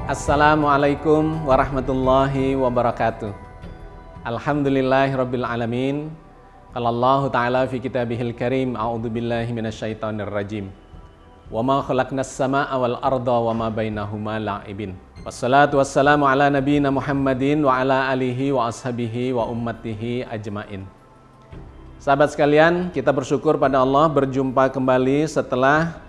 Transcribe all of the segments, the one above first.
Assalamualaikum warahmatullahi wabarakatuh. Alhamdulillahirabbil alamin. Qala Allah Ta'ala fi kitabihil karim, a'udzubillahi minasyaitonir rajim. Wa ma khalaqnas samaa'a wal arda wa ma bainahuma la'ibin. Wassalatu wassalamu ala nabiyyina Muhammadin wa ala alihi wa ashabihi wa ummatihi ajmain. Sahabat sekalian, kita bersyukur pada Allah berjumpa kembali setelah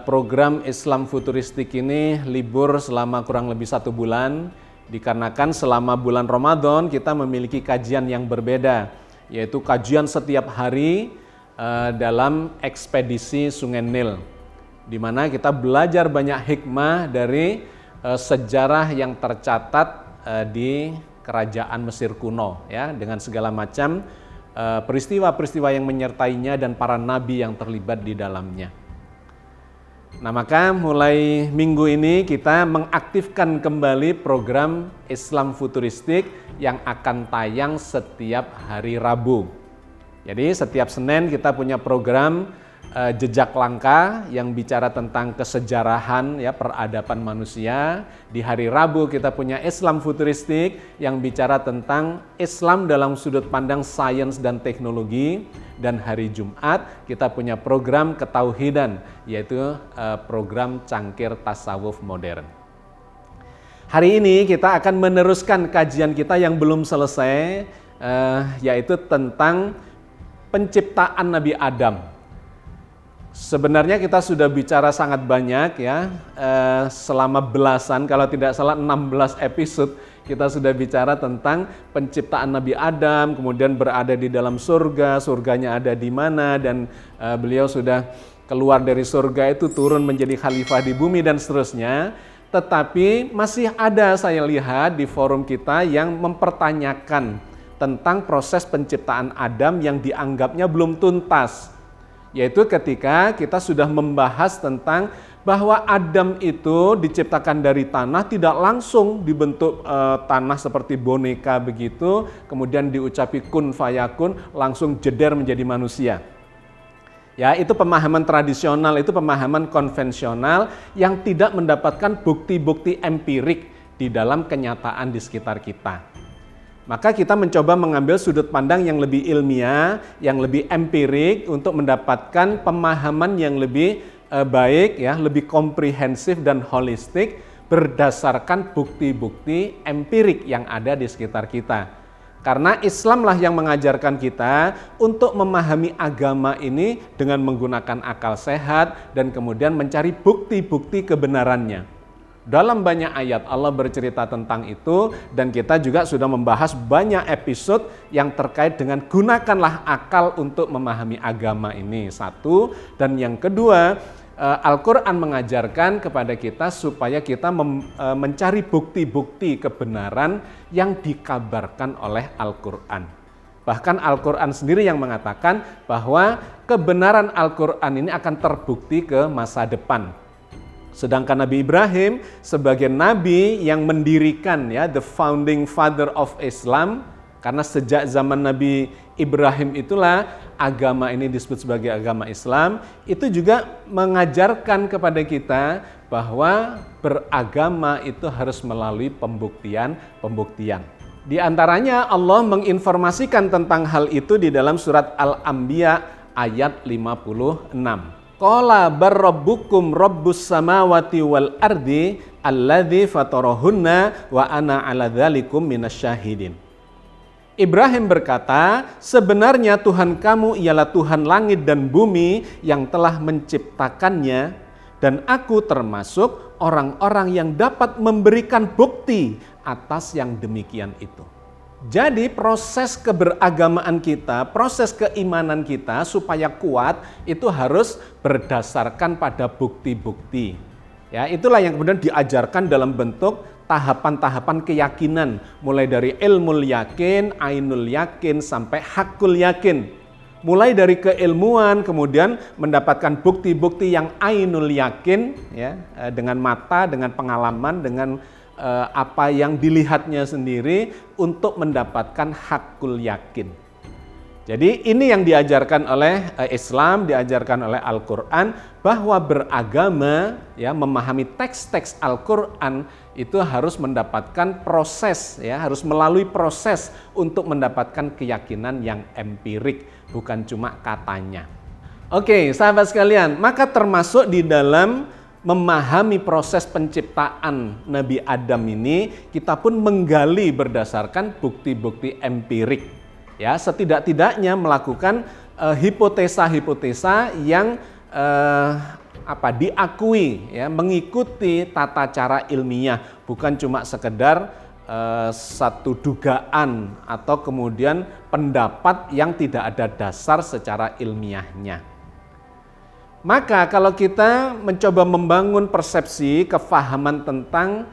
program Islam Futuristik ini libur selama kurang lebih 1 bulan, dikarenakan selama bulan Ramadan kita memiliki kajian yang berbeda, yaitu kajian setiap hari dalam ekspedisi Sungai Nil, di mana kita belajar banyak hikmah dari sejarah yang tercatat di kerajaan Mesir kuno, ya, dengan segala macam peristiwa-peristiwa yang menyertainya dan para nabi yang terlibat di dalamnya. Nah, maka mulai minggu ini kita mengaktifkan kembali program Islam Futuristik yang akan tayang setiap hari Rabu. Jadi setiap Senin kita punya program Jejak Langkah yang bicara tentang kesejarahan, ya, peradaban manusia. Di hari Rabu kita punya Islam Futuristik yang bicara tentang Islam dalam sudut pandang sains dan teknologi. Dan hari Jumat kita punya program Ketauhidan, yaitu program Cangkir Tasawuf Modern. Hari ini kita akan meneruskan kajian kita yang belum selesai, yaitu tentang penciptaan Nabi Adam. Sebenarnya kita sudah bicara sangat banyak, ya, selama belasan, kalau tidak salah 16 episode kita sudah bicara tentang penciptaan Nabi Adam, kemudian berada di dalam surga, surganya ada di mana, dan beliau sudah keluar dari surga itu turun menjadi khalifah di bumi dan seterusnya. Tetapi masih ada, saya lihat di forum kita, yang mempertanyakan tentang proses penciptaan Adam yang dianggapnya belum tuntas. Yaitu ketika kita sudah membahas tentang bahwa Adam itu diciptakan dari tanah, tidak langsung dibentuk tanah seperti boneka begitu, kemudian diucapi kun fayakun, langsung jeder menjadi manusia. Ya, itu pemahaman tradisional, itu pemahaman konvensional yang tidak mendapatkan bukti-bukti empirik di dalam kenyataan di sekitar kita. Maka kita mencoba mengambil sudut pandang yang lebih ilmiah, yang lebih empirik untuk mendapatkan pemahaman yang lebih baik, ya, lebih komprehensif dan holistik berdasarkan bukti-bukti empirik yang ada di sekitar kita. Karena Islamlah yang mengajarkan kita untuk memahami agama ini dengan menggunakan akal sehat dan kemudian mencari bukti-bukti kebenarannya. Dalam banyak ayat Allah bercerita tentang itu, dan kita juga sudah membahas banyak episode yang terkait dengan gunakanlah akal untuk memahami agama ini, satu. Dan yang kedua, Al-Quran mengajarkan kepada kita supaya kita mencari bukti-bukti kebenaran yang dikabarkan oleh Al-Quran. Bahkan Al-Quran sendiri yang mengatakan bahwa kebenaran Al-Quran ini akan terbukti ke masa depan. Sedangkan Nabi Ibrahim sebagai nabi yang mendirikan, ya, the founding father of Islam, karena sejak zaman Nabi Ibrahim itulah agama ini disebut sebagai agama Islam, itu juga mengajarkan kepada kita bahwa beragama itu harus melalui pembuktian. Di antaranya Allah menginformasikan tentang hal itu di dalam surat Al-Anbiya ayat 56. Qala barrabbukum rabbus samawati wal ardi alladzi fatarahunna wa ana ala dzalikum minasyahidin. Ibrahim berkata, sebenarnya Tuhan kamu ialah Tuhan langit dan bumi yang telah menciptakannya, dan aku termasuk orang-orang yang dapat memberikan bukti atas yang demikian itu. Jadi proses keberagamaan kita, proses keimanan kita supaya kuat itu harus berdasarkan pada bukti-bukti. Ya, itulah yang kemudian diajarkan dalam bentuk tahapan-tahapan keyakinan, mulai dari ilmul yakin, ainul yakin, sampai hakul yakin. Mulai dari keilmuan, kemudian mendapatkan bukti-bukti yang ainul yakin, ya, dengan mata, dengan pengalaman, dengan apa yang dilihatnya sendiri, untuk mendapatkan hakul yakin. Jadi ini yang diajarkan oleh Islam, diajarkan oleh Al-Quran, bahwa beragama, ya, memahami teks-teks Al-Quran itu harus mendapatkan proses, ya, harus melalui proses untuk mendapatkan keyakinan yang empirik, bukan cuma katanya. Oke, sahabat sekalian, maka termasuk di dalam memahami proses penciptaan Nabi Adam ini, kita pun menggali berdasarkan bukti-bukti empirik. Ya, setidak-tidaknya melakukan hipotesa-hipotesa yang diakui, ya, mengikuti tata cara ilmiah, bukan cuma sekedar satu dugaan atau kemudian pendapat yang tidak ada dasar secara ilmiahnya. Maka kalau kita mencoba membangun persepsi, kefahaman tentang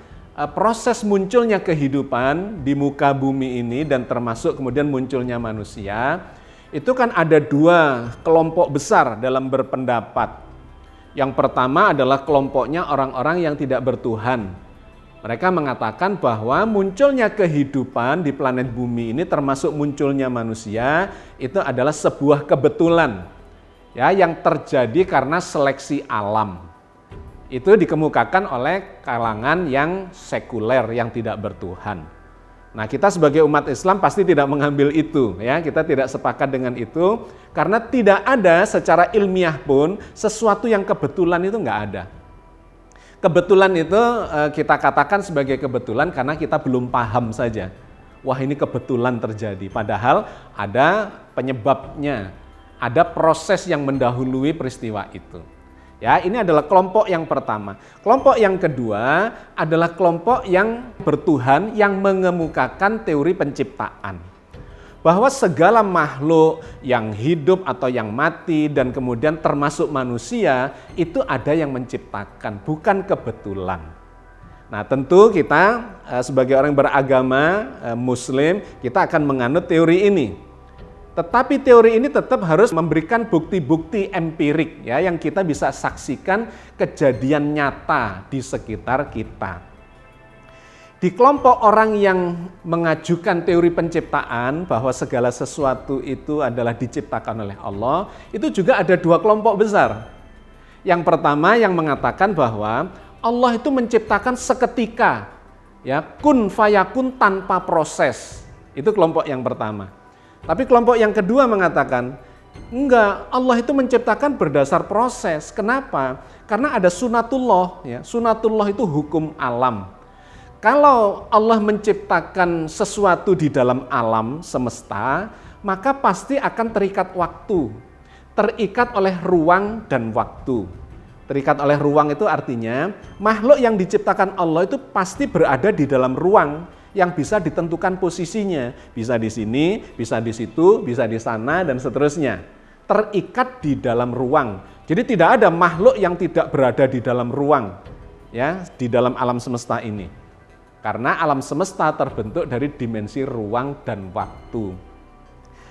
proses munculnya kehidupan di muka bumi ini dan termasuk kemudian munculnya manusia, itu kan ada dua kelompok besar dalam berpendapat. Yang pertama adalah kelompoknya orang-orang yang tidak bertuhan. Mereka mengatakan bahwa munculnya kehidupan di planet bumi ini termasuk munculnya manusia itu adalah sebuah kebetulan, ya, yang terjadi karena seleksi alam. Itu dikemukakan oleh kalangan yang sekuler, yang tidak bertuhan. Nah, kita sebagai umat Islam pasti tidak mengambil itu, ya. Kita tidak sepakat dengan itu karena tidak ada secara ilmiah pun sesuatu yang kebetulan itu nggak ada. Kebetulan itu kita katakan sebagai kebetulan karena kita belum paham saja. Wah, ini kebetulan terjadi, padahal ada penyebabnya, ada proses yang mendahului peristiwa itu. Ya, ini adalah kelompok yang pertama. Kelompok yang kedua adalah kelompok yang bertuhan, yang mengemukakan teori penciptaan. Bahwa segala makhluk yang hidup atau yang mati dan kemudian termasuk manusia, itu ada yang menciptakan, bukan kebetulan. Nah, tentu kita sebagai orang beragama Muslim, kita akan menganut teori ini. Tetapi teori ini tetap harus memberikan bukti-bukti empirik, ya, yang kita bisa saksikan kejadian nyata di sekitar kita. Di kelompok orang yang mengajukan teori penciptaan bahwa segala sesuatu itu adalah diciptakan oleh Allah, itu juga ada dua kelompok besar. Yang pertama yang mengatakan bahwa Allah itu menciptakan seketika, ya, kun fayakun tanpa proses. Itu kelompok yang pertama. Tapi kelompok yang kedua mengatakan, enggak, Allah itu menciptakan berdasar proses. Kenapa? Karena ada sunatullah, ya. Sunatullah itu hukum alam. Kalau Allah menciptakan sesuatu di dalam alam semesta, maka pasti akan terikat waktu. Terikat oleh ruang dan waktu. Terikat oleh ruang itu artinya makhluk yang diciptakan Allah itu pasti berada di dalam ruang yang bisa ditentukan posisinya, bisa di sini, bisa di situ, bisa di sana, dan seterusnya. Terikat di dalam ruang. Jadi tidak ada makhluk yang tidak berada di dalam ruang, ya, di dalam alam semesta ini. Karena alam semesta terbentuk dari dimensi ruang dan waktu.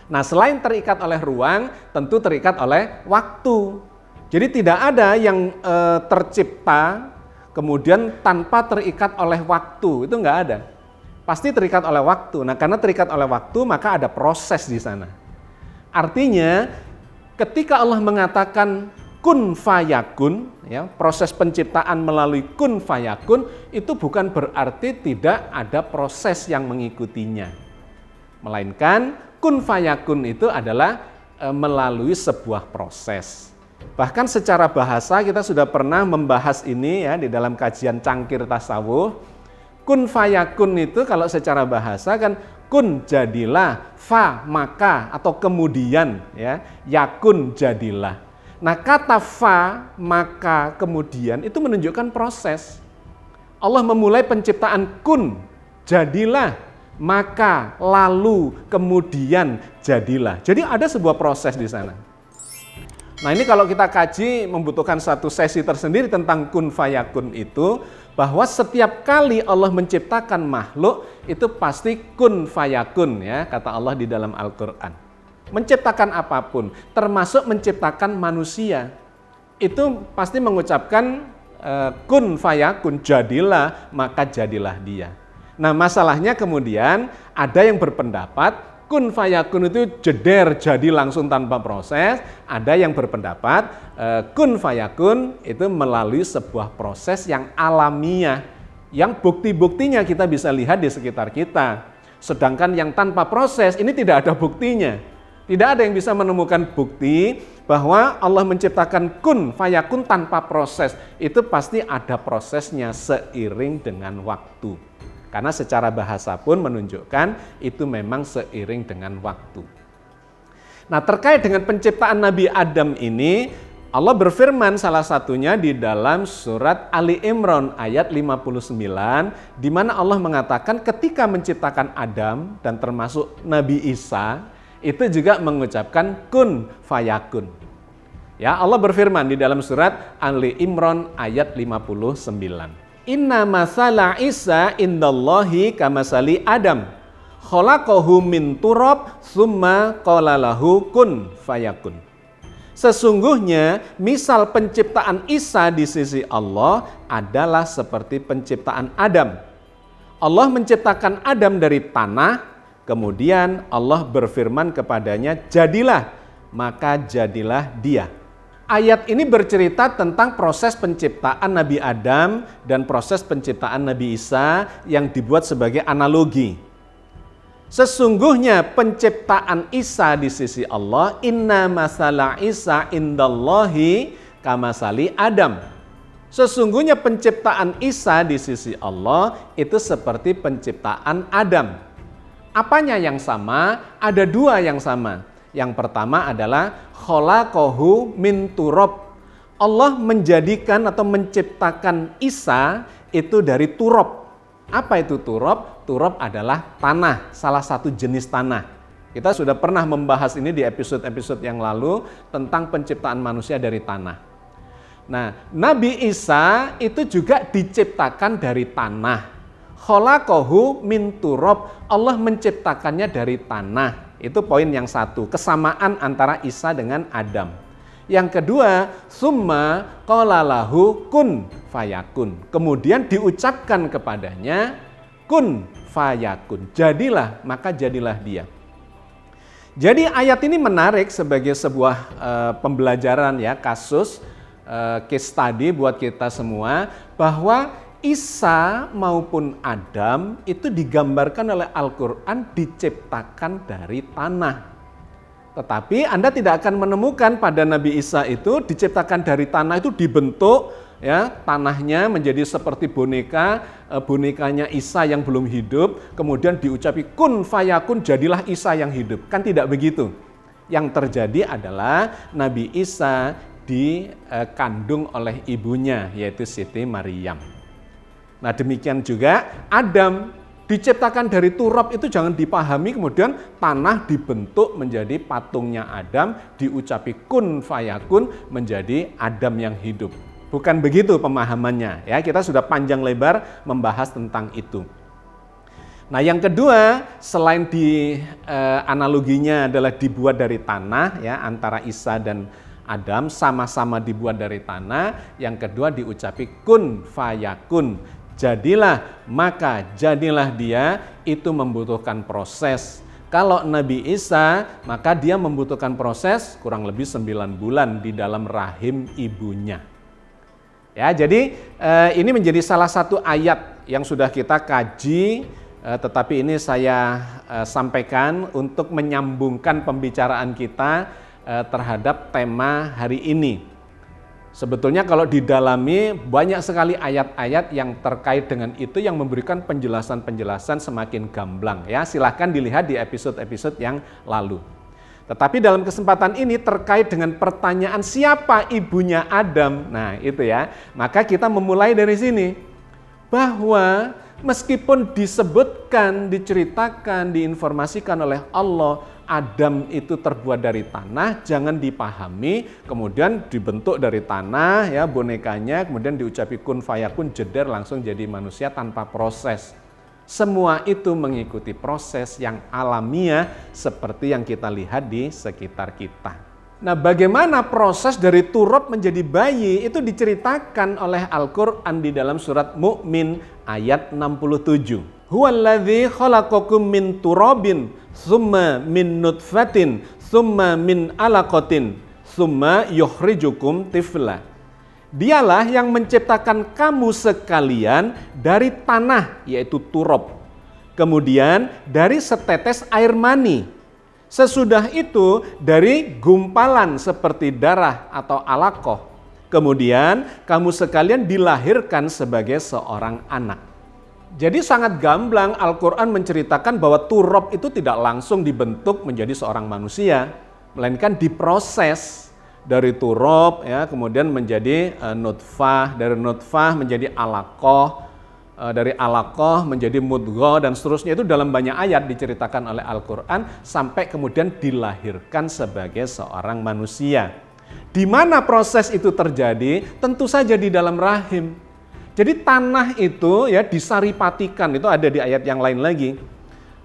Nah, selain terikat oleh ruang, tentu terikat oleh waktu. Jadi tidak ada yang tercipta kemudian tanpa terikat oleh waktu, itu enggak ada. Pasti terikat oleh waktu. Nah, karena terikat oleh waktu, maka ada proses di sana. Artinya, ketika Allah mengatakan kun fayakun, ya, proses penciptaan melalui kun fayakun, itu bukan berarti tidak ada proses yang mengikutinya. Melainkan kun fayakun itu adalah melalui sebuah proses. Bahkan secara bahasa kita sudah pernah membahas ini, ya, di dalam kajian cangkir tasawuf. Kun fayakun itu kalau secara bahasa kan kun jadilah, fa maka atau kemudian, ya, yakun jadilah. Nah, kata fa maka kemudian itu menunjukkan proses. Allah memulai penciptaan kun, jadilah, maka, lalu, kemudian jadilah. Jadi ada sebuah proses di sana. Nah, ini kalau kita kaji membutuhkan satu sesi tersendiri tentang kun fayakun itu, bahwa setiap kali Allah menciptakan makhluk itu pasti kun fayakun, ya, kata Allah di dalam Al-Qur'an. Menciptakan apapun, termasuk menciptakan manusia. Itu pasti mengucapkan kun fayakun, jadilah, maka jadilah dia. Nah, masalahnya kemudian ada yang berpendapat kun fayakun itu jeder jadi langsung tanpa proses. Ada yang berpendapat kun fayakun itu melalui sebuah proses yang alamiah, yang bukti-buktinya kita bisa lihat di sekitar kita. Sedangkan yang tanpa proses ini tidak ada buktinya. Tidak ada yang bisa menemukan bukti bahwa Allah menciptakan kun fayakun tanpa proses. Itu pasti ada prosesnya seiring dengan waktu. Karena secara bahasa pun menunjukkan itu memang seiring dengan waktu. Nah, terkait dengan penciptaan Nabi Adam ini, Allah berfirman salah satunya di dalam surat Ali Imran ayat 59, di mana Allah mengatakan ketika menciptakan Adam dan termasuk Nabi Isa, itu juga mengucapkan kun fayakun. Ya, Allah berfirman di dalam surat Ali Imran ayat 59. Inna masala Isa indallahi kamasali Adam. Khalaqahu min turab summa qala lahu kun fayakun. Sesungguhnya misal penciptaan Isa di sisi Allah adalah seperti penciptaan Adam. Allah menciptakan Adam dari tanah, kemudian Allah berfirman kepadanya, jadilah, maka jadilah dia. Ayat ini bercerita tentang proses penciptaan Nabi Adam dan proses penciptaan Nabi Isa yang dibuat sebagai analogi. Sesungguhnya penciptaan Isa di sisi Allah, inna masala Isa indallahi kamasali Adam. Sesungguhnya penciptaan Isa di sisi Allah itu seperti penciptaan Adam. Apanya yang sama? Ada dua yang sama. Yang pertama adalah khalaqahu min turab. Allah menjadikan atau menciptakan Isa itu dari turab. Apa itu turab? Turab adalah tanah, salah satu jenis tanah. Kita sudah pernah membahas ini di episode-episode yang lalu tentang penciptaan manusia dari tanah. Nah, Nabi Isa itu juga diciptakan dari tanah. Khalaqahu min turab. Allah menciptakannya dari tanah. Itu poin yang satu, kesamaan antara Isa dengan Adam. Yang kedua, summa qala lahu kun fayakun. Kemudian diucapkan kepadanya kun fayakun. Jadilah, maka jadilah dia. Jadi ayat ini menarik sebagai sebuah pembelajaran ya, kasus case study buat kita semua, bahwa Isa maupun Adam itu digambarkan oleh Al-Quran diciptakan dari tanah. Tetapi Anda tidak akan menemukan pada Nabi Isa itu diciptakan dari tanah, itu dibentuk ya, tanahnya menjadi seperti boneka, bonekanya Isa yang belum hidup, kemudian diucapi kun fayakun, jadilah Isa yang hidup. Kan tidak begitu. Yang terjadi adalah Nabi Isa dikandung oleh ibunya, yaitu Siti Maryam. Nah, demikian juga Adam diciptakan dari turab, itu jangan dipahami kemudian tanah dibentuk menjadi patungnya Adam, diucapi kun fayakun menjadi Adam yang hidup. Bukan begitu pemahamannya ya, kita sudah panjang lebar membahas tentang itu. Nah, yang kedua, selain analoginya adalah dibuat dari tanah ya, antara Isa dan Adam sama-sama dibuat dari tanah. Yang kedua diucapi kun fayakun, jadilah, maka jadilah dia, itu membutuhkan proses. Kalau Nabi Isa, maka dia membutuhkan proses kurang lebih 9 bulan di dalam rahim ibunya. Ya, jadi ini menjadi salah satu ayat yang sudah kita kaji, tetapi ini saya sampaikan untuk menyambungkan pembicaraan kita terhadap tema hari ini. Sebetulnya kalau didalami banyak sekali ayat-ayat yang terkait dengan itu yang memberikan penjelasan-penjelasan semakin gamblang ya. Silahkan dilihat di episode-episode yang lalu. Tetapi dalam kesempatan ini terkait dengan pertanyaan siapa ibunya Adam. Nah, itu ya. Maka kita memulai dari sini. Bahwa meskipun disebutkan, diceritakan, diinformasikan oleh Allah, Adam itu terbuat dari tanah, jangan dipahami kemudian dibentuk dari tanah ya bonekanya, kemudian diucapi kun fayakun, jeder langsung jadi manusia tanpa proses. Semua itu mengikuti proses yang alamiah seperti yang kita lihat di sekitar kita. Nah, bagaimana proses dari turab menjadi bayi itu diceritakan oleh Al-Quran di dalam surat Mu'min ayat 67. Huwallazi khalaqakum min turabin, summa min nutfatin, summa min alaqatin, summa yukhrijukum tifla. Dialah yang menciptakan kamu sekalian dari tanah, yaitu turab. Kemudian dari setetes air mani. Sesudah itu dari gumpalan seperti darah atau alaqah. Kemudian kamu sekalian dilahirkan sebagai seorang anak. Jadi sangat gamblang Al-Quran menceritakan bahwa turab itu tidak langsung dibentuk menjadi seorang manusia, melainkan diproses dari turab, ya, kemudian menjadi nutfah, dari nutfah menjadi alaqah, dari alaqah menjadi mudghah, dan seterusnya. Itu dalam banyak ayat diceritakan oleh Al-Quran sampai kemudian dilahirkan sebagai seorang manusia. Di mana proses itu terjadi? Tentu saja di dalam rahim. Jadi tanah itu ya disaripatikan, itu ada di ayat yang lain lagi.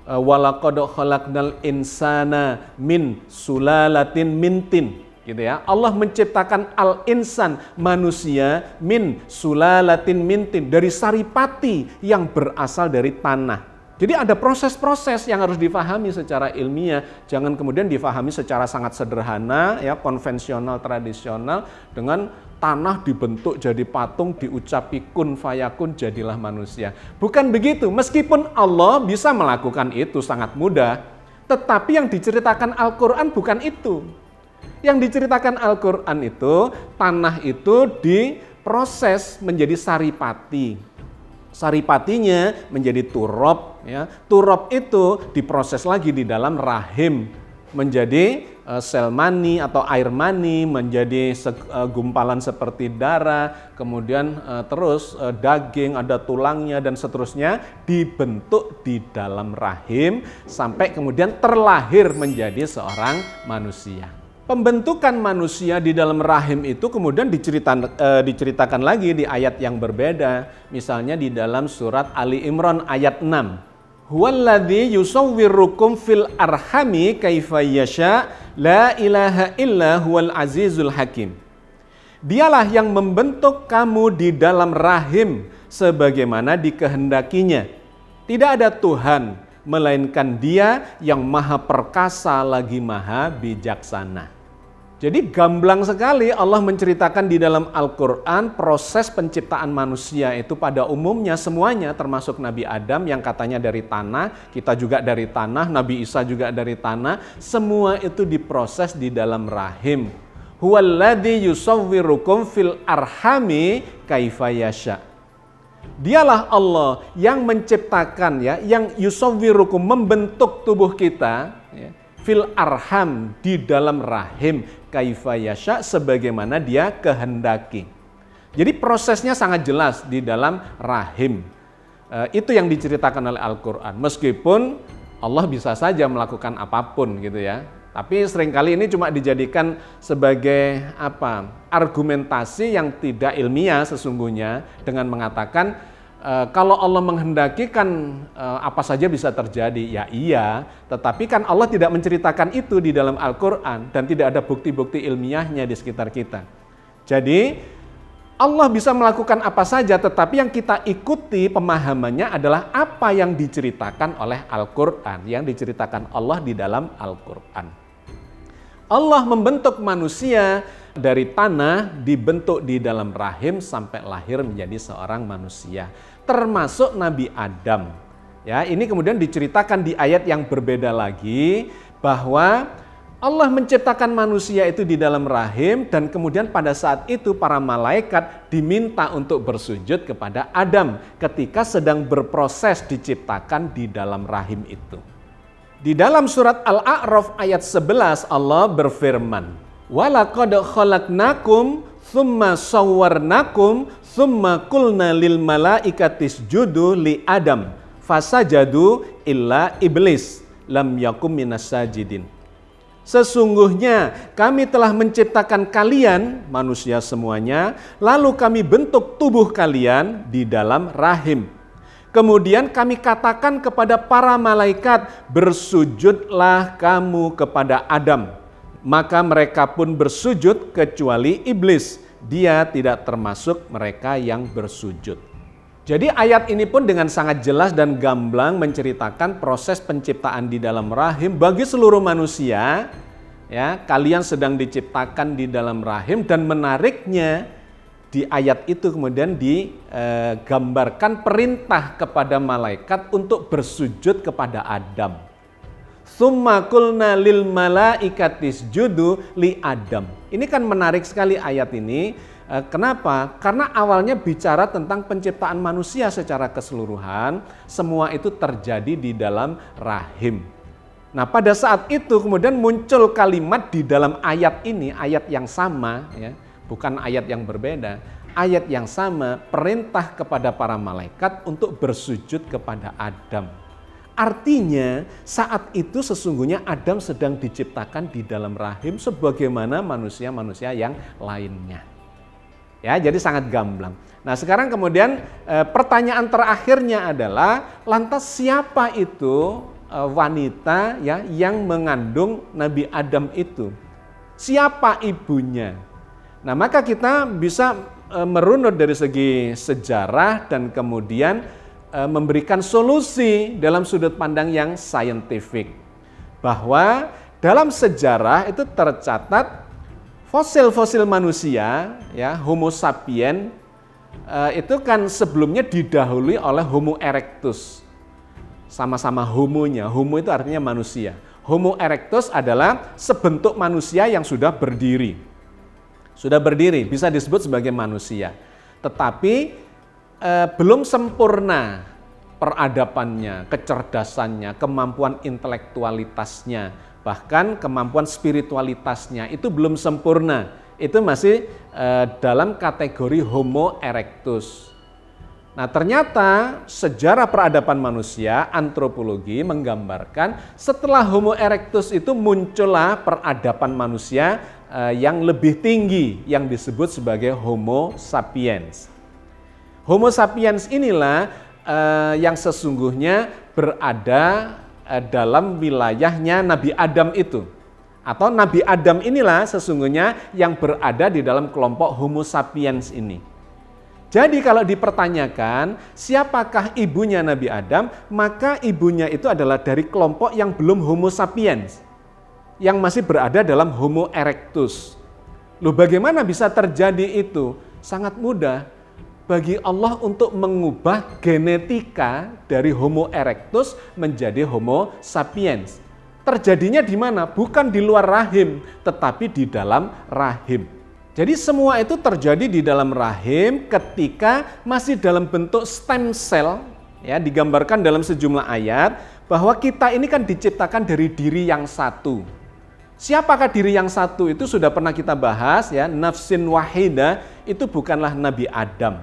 Walaqad khalaqnal insana min sulalatin min tin. Gitu ya. Allah menciptakan al-insan, manusia, min sulalatin min tin, dari saripati yang berasal dari tanah. Jadi ada proses-proses yang harus difahami secara ilmiah, jangan kemudian difahami secara sangat sederhana, ya, konvensional, tradisional, dengan tanah dibentuk jadi patung, diucapi kun fayakun, jadilah manusia. Bukan begitu, meskipun Allah bisa melakukan itu sangat mudah, tetapi yang diceritakan Al-Quran bukan itu. Yang diceritakan Al-Quran itu, tanah itu diproses menjadi saripati. Saripatinya menjadi turab, ya. Turab itu diproses lagi di dalam rahim menjadi sel mani atau air mani, menjadi gumpalan seperti darah, kemudian terus daging, ada tulangnya dan seterusnya, dibentuk di dalam rahim sampai kemudian terlahir menjadi seorang manusia. Pembentukan manusia di dalam rahim itu kemudian diceritakan lagi di ayat yang berbeda. Misalnya di dalam surat Ali Imran ayat 6. Huwallazi yusawwirukum fil arhami kaifa yasha, la ilaha illa huwal azizul hakim. Dialah yang membentuk kamu di dalam rahim sebagaimana dikehendakinya. Tidak ada Tuhan melainkan Dia yang maha perkasa lagi maha bijaksana. Jadi gamblang sekali Allah menceritakan di dalam Al-Quran proses penciptaan manusia itu pada umumnya semuanya, termasuk Nabi Adam yang katanya dari tanah, kita juga dari tanah, Nabi Isa juga dari tanah, semua itu diproses di dalam rahim. Huwallazi yusawwirukum fil arhami kaifa yasha. Dialah Allah yang menciptakan, ya, yang yusawwirukum, membentuk tubuh kita, ya, fil arham, di dalam rahim, kaifa yasha, sebagaimana Dia kehendaki. Jadi prosesnya sangat jelas di dalam rahim. Itu yang diceritakan oleh Al-Quran. Meskipun Allah bisa saja melakukan apapun gitu ya. Tapi seringkali ini cuma dijadikan sebagai argumentasi yang tidak ilmiah sesungguhnya, dengan mengatakan kalau Allah menghendaki kan apa saja bisa terjadi. Ya iya, tetapi kan Allah tidak menceritakan itu di dalam Al-Quran dan tidak ada bukti-bukti ilmiahnya di sekitar kita. Jadi Allah bisa melakukan apa saja, tetapi yang kita ikuti pemahamannya adalah apa yang diceritakan oleh Al-Quran, yang diceritakan Allah di dalam Al-Quran. Allah membentuk manusia dari tanah, dibentuk di dalam rahim sampai lahir menjadi seorang manusia, termasuk Nabi Adam. Ya, ini kemudian diceritakan di ayat yang berbeda lagi bahwa Allah menciptakan manusia itu di dalam rahim, dan kemudian pada saat itu para malaikat diminta untuk bersujud kepada Adam ketika sedang berproses diciptakan di dalam rahim itu. Di dalam surat Al-A'raf ayat 11 Allah berfirman, "Walaqad khalaqnakum tsumma sawwarnakum tsumma qulna lil malaikati isjudu li Adam fasajadu illa iblis lam yakum minas sajidin." Sesungguhnya kami telah menciptakan kalian, manusia semuanya, lalu kami bentuk tubuh kalian di dalam rahim. Kemudian kami katakan kepada para malaikat, bersujudlah kamu kepada Adam. maka mereka pun bersujud kecuali iblis. Dia tidak termasuk mereka yang bersujud. Jadi ayat ini pun dengan sangat jelas dan gamblang menceritakan proses penciptaan di dalam rahim bagi seluruh manusia. Ya, kalian sedang diciptakan di dalam rahim, dan menariknya di ayat itu kemudian digambarkan perintah kepada malaikat untuk bersujud kepada Adam. Tsumma qulna lil malaikati isjudu li Adam. Ini kan menarik sekali ayat ini. Kenapa? Karena awalnya bicara tentang penciptaan manusia secara keseluruhan, semua itu terjadi di dalam rahim. Nah, pada saat itu kemudian muncul kalimat di dalam ayat ini, ayat yang sama, ya, bukan ayat yang berbeda, ayat yang sama, perintah kepada para malaikat untuk bersujud kepada Adam. Artinya saat itu sesungguhnya Adam sedang diciptakan di dalam rahim sebagaimana manusia-manusia yang lainnya. Ya, jadi sangat gamblang. Nah, sekarang kemudian pertanyaan terakhirnya adalah, lantas siapa itu wanita ya yang mengandung Nabi Adam itu? Siapa ibunya? Nah, maka kita bisa merunut dari segi sejarah dan kemudian memberikan solusi dalam sudut pandang yang saintifik. Bahwa dalam sejarah itu tercatat fosil-fosil manusia, ya, Homo sapiens itu kan sebelumnya didahului oleh Homo erectus. Sama-sama homonya, homo itu artinya manusia. Homo erectus adalah sebentuk manusia yang sudah berdiri. Sudah berdiri, bisa disebut sebagai manusia. Tetapi belum sempurna peradabannya, kecerdasannya, kemampuan intelektualitasnya, bahkan kemampuan spiritualitasnya itu belum sempurna. Itu masih dalam kategori Homo erectus. Nah, ternyata sejarah peradaban manusia, antropologi menggambarkan setelah Homo erectus itu muncullah peradaban manusia yang lebih tinggi yang disebut sebagai Homo sapiens. Homo sapiens inilah yang sesungguhnya berada dalam wilayahnya Nabi Adam itu. Atau Nabi Adam inilah sesungguhnya yang berada di dalam kelompok Homo sapiens ini. Jadi kalau dipertanyakan siapakah ibunya Nabi Adam, maka ibunya itu adalah dari kelompok yang belum Homo sapiens, yang masih berada dalam Homo erectus. Loh, bagaimana bisa terjadi itu? Sangat mudah. Bagi Allah untuk mengubah genetika dari Homo erectus menjadi Homo sapiens. Terjadinya di mana? Bukan di luar rahim, tetapi di dalam rahim. Jadi semua itu terjadi di dalam rahim ketika masih dalam bentuk stem cell, ya, digambarkan dalam sejumlah ayat bahwa kita ini kan diciptakan dari diri yang satu. Siapakah diri yang satu? Itu sudah pernah kita bahas, ya. Nafsin wahidah itu bukanlah Nabi Adam.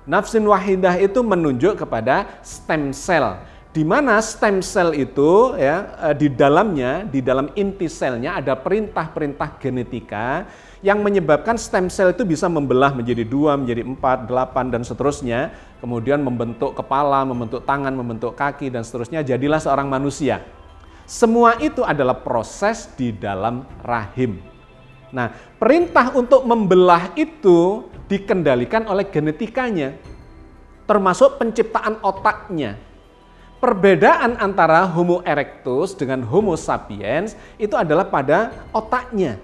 Nafsin wahidah itu menunjuk kepada stem cell, di mana stem cell itu, ya, di dalamnya, di dalam inti selnya ada perintah-perintah genetika yang menyebabkan stem cell itu bisa membelah menjadi 2, menjadi 4, 8, dan seterusnya. Kemudian membentuk kepala, membentuk tangan, membentuk kaki, dan seterusnya. Jadilah seorang manusia. Semua itu adalah proses di dalam rahim. Nah, perintah untuk membelah itu dikendalikan oleh genetikanya, termasuk penciptaan otaknya. Perbedaan antara Homo erectus dengan Homo sapiens itu adalah pada otaknya.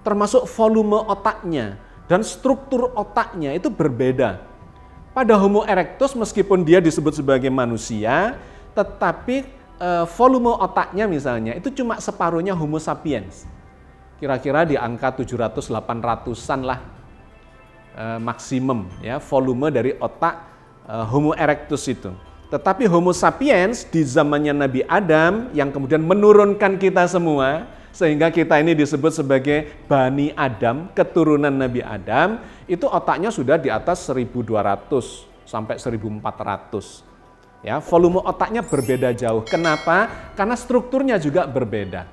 Termasuk volume otaknya dan struktur otaknya itu berbeda. Pada Homo erectus meskipun dia disebut sebagai manusia, tetapi volume otaknya misalnya itu cuma separuhnya Homo sapiens. Kira-kira di angka 700-800-an lah maksimum, ya, volume dari otak Homo erectus itu. Tetapi Homo sapiens di zamannya Nabi Adam yang kemudian menurunkan kita semua, sehingga kita ini disebut sebagai Bani Adam, keturunan Nabi Adam, itu otaknya sudah di atas 1200 sampai 1400. Ya, volume otaknya berbeda jauh. Kenapa? Karena strukturnya juga berbeda.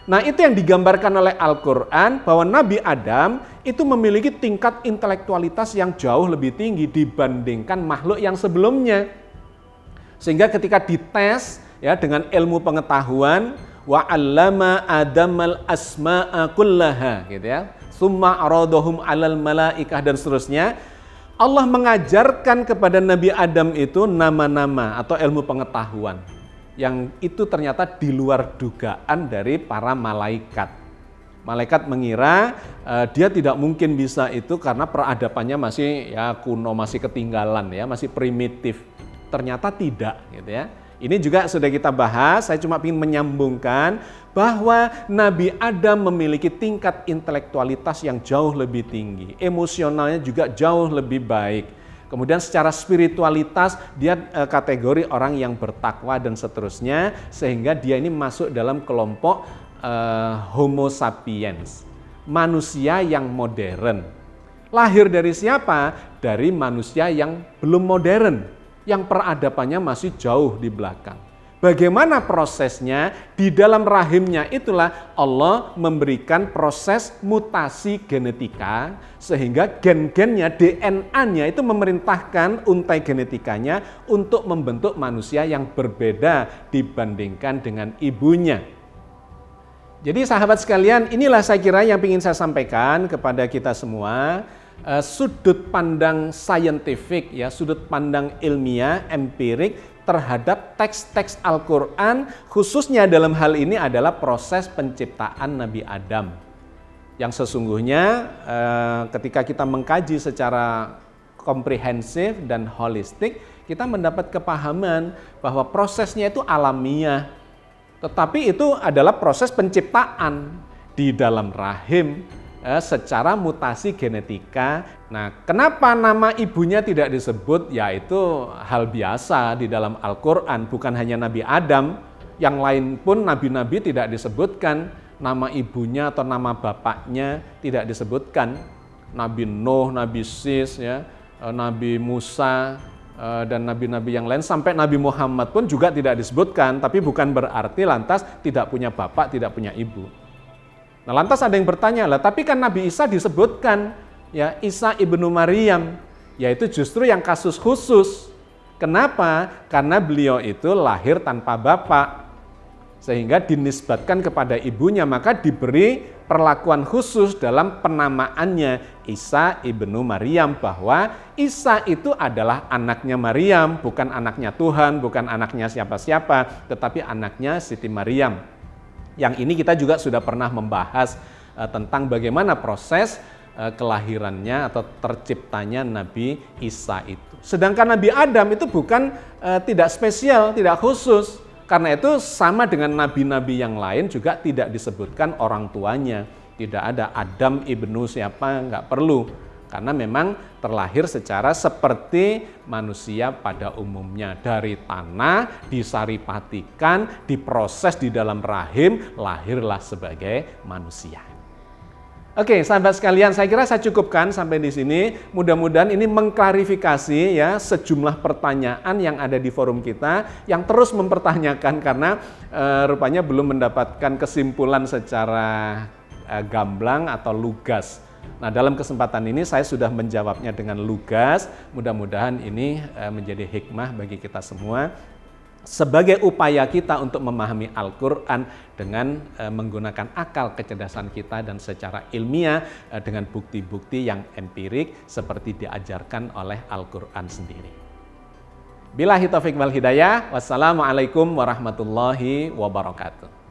Nah, itu yang digambarkan oleh Al-Quran bahwa Nabi Adam itu memiliki tingkat intelektualitas yang jauh lebih tinggi dibandingkan makhluk yang sebelumnya. Sehingga ketika dites, ya, dengan ilmu pengetahuan wa 'allama Adamal asma'a kullaha gitu ya. Summa aradahum 'alal malaikah dan seterusnya. Allah mengajarkan kepada Nabi Adam itu nama-nama atau ilmu pengetahuan yang itu ternyata di luar dugaan dari para malaikat. Malaikat mengira dia tidak mungkin bisa itu karena peradabannya masih ya kuno, masih ketinggalan ya, masih primitif. Ternyata tidak gitu ya. Ini juga sudah kita bahas, saya cuma ingin menyambungkan bahwa Nabi Adam memiliki tingkat intelektualitas yang jauh lebih tinggi, emosionalnya juga jauh lebih baik. Kemudian secara spiritualitas dia kategori orang yang bertakwa dan seterusnya, sehingga dia ini masuk dalam kelompok Homo sapiens, manusia yang modern. Lahir dari siapa? Dari manusia yang belum modern, yang peradabannya masih jauh di belakang. Bagaimana prosesnya? Di dalam rahimnya itulah Allah memberikan proses mutasi genetika sehingga gen-gennya, DNA-nya itu memerintahkan untai genetikanya untuk membentuk manusia yang berbeda dibandingkan dengan ibunya. Jadi sahabat sekalian, inilah saya kira yang ingin saya sampaikan kepada kita semua. Sudut pandang saintifik ya, sudut pandang ilmiah, empirik terhadap teks-teks Al-Quran, khususnya dalam hal ini adalah proses penciptaan Nabi Adam. Yang sesungguhnya ketika kita mengkaji secara komprehensif dan holistik, kita mendapat kepahaman bahwa prosesnya itu alamiah. Tetapi itu adalah proses penciptaan di dalam rahim secara mutasi genetika. Nah, kenapa nama ibunya tidak disebut? Ya itu hal biasa di dalam Al-Quran, bukan hanya Nabi Adam, yang lain pun nabi-nabi tidak disebutkan nama ibunya atau nama bapaknya tidak disebutkan. Nabi Nuh, Nabi Sis, ya, Nabi Musa, dan nabi-nabi yang lain sampai Nabi Muhammad pun juga tidak disebutkan, tapi bukan berarti lantas tidak punya bapak, tidak punya ibu. Nah, lantas ada yang bertanya, lah tapi kan Nabi Isa disebutkan, ya Isa ibnu Maryam, yaitu justru yang kasus khusus. Kenapa? Karena beliau itu lahir tanpa bapak, sehingga dinisbatkan kepada ibunya, maka diberi perlakuan khusus dalam penamaannya Isa ibnu Maryam, bahwa Isa itu adalah anaknya Maryam, bukan anaknya Tuhan, bukan anaknya siapa-siapa, tetapi anaknya Siti Maryam. Yang ini kita juga sudah pernah membahas tentang bagaimana proses kelahirannya atau terciptanya Nabi Isa itu. Sedangkan Nabi Adam itu bukan tidak spesial, tidak khusus. Karena itu sama dengan nabi-nabi yang lain juga tidak disebutkan orang tuanya. Tidak ada Adam ibnu siapa, nggak perlu. Karena memang terlahir secara seperti manusia pada umumnya. Dari tanah, disaripatikan, diproses di dalam rahim, lahirlah sebagai manusia. Oke, sahabat sekalian, saya kira saya cukupkan sampai di sini. Mudah-mudahan ini mengklarifikasi ya sejumlah pertanyaan yang ada di forum kita yang terus mempertanyakan karena rupanya belum mendapatkan kesimpulan secara gamblang atau lugas. Nah, dalam kesempatan ini saya sudah menjawabnya dengan lugas. Mudah-mudahan ini menjadi hikmah bagi kita semua sebagai upaya kita untuk memahami Al-Quran dengan menggunakan akal kecerdasan kita dan secara ilmiah dengan bukti-bukti yang empirik seperti diajarkan oleh Al-Quran sendiri. Billahi taufiq wal hidayah. Wassalamualaikum warahmatullahi wabarakatuh.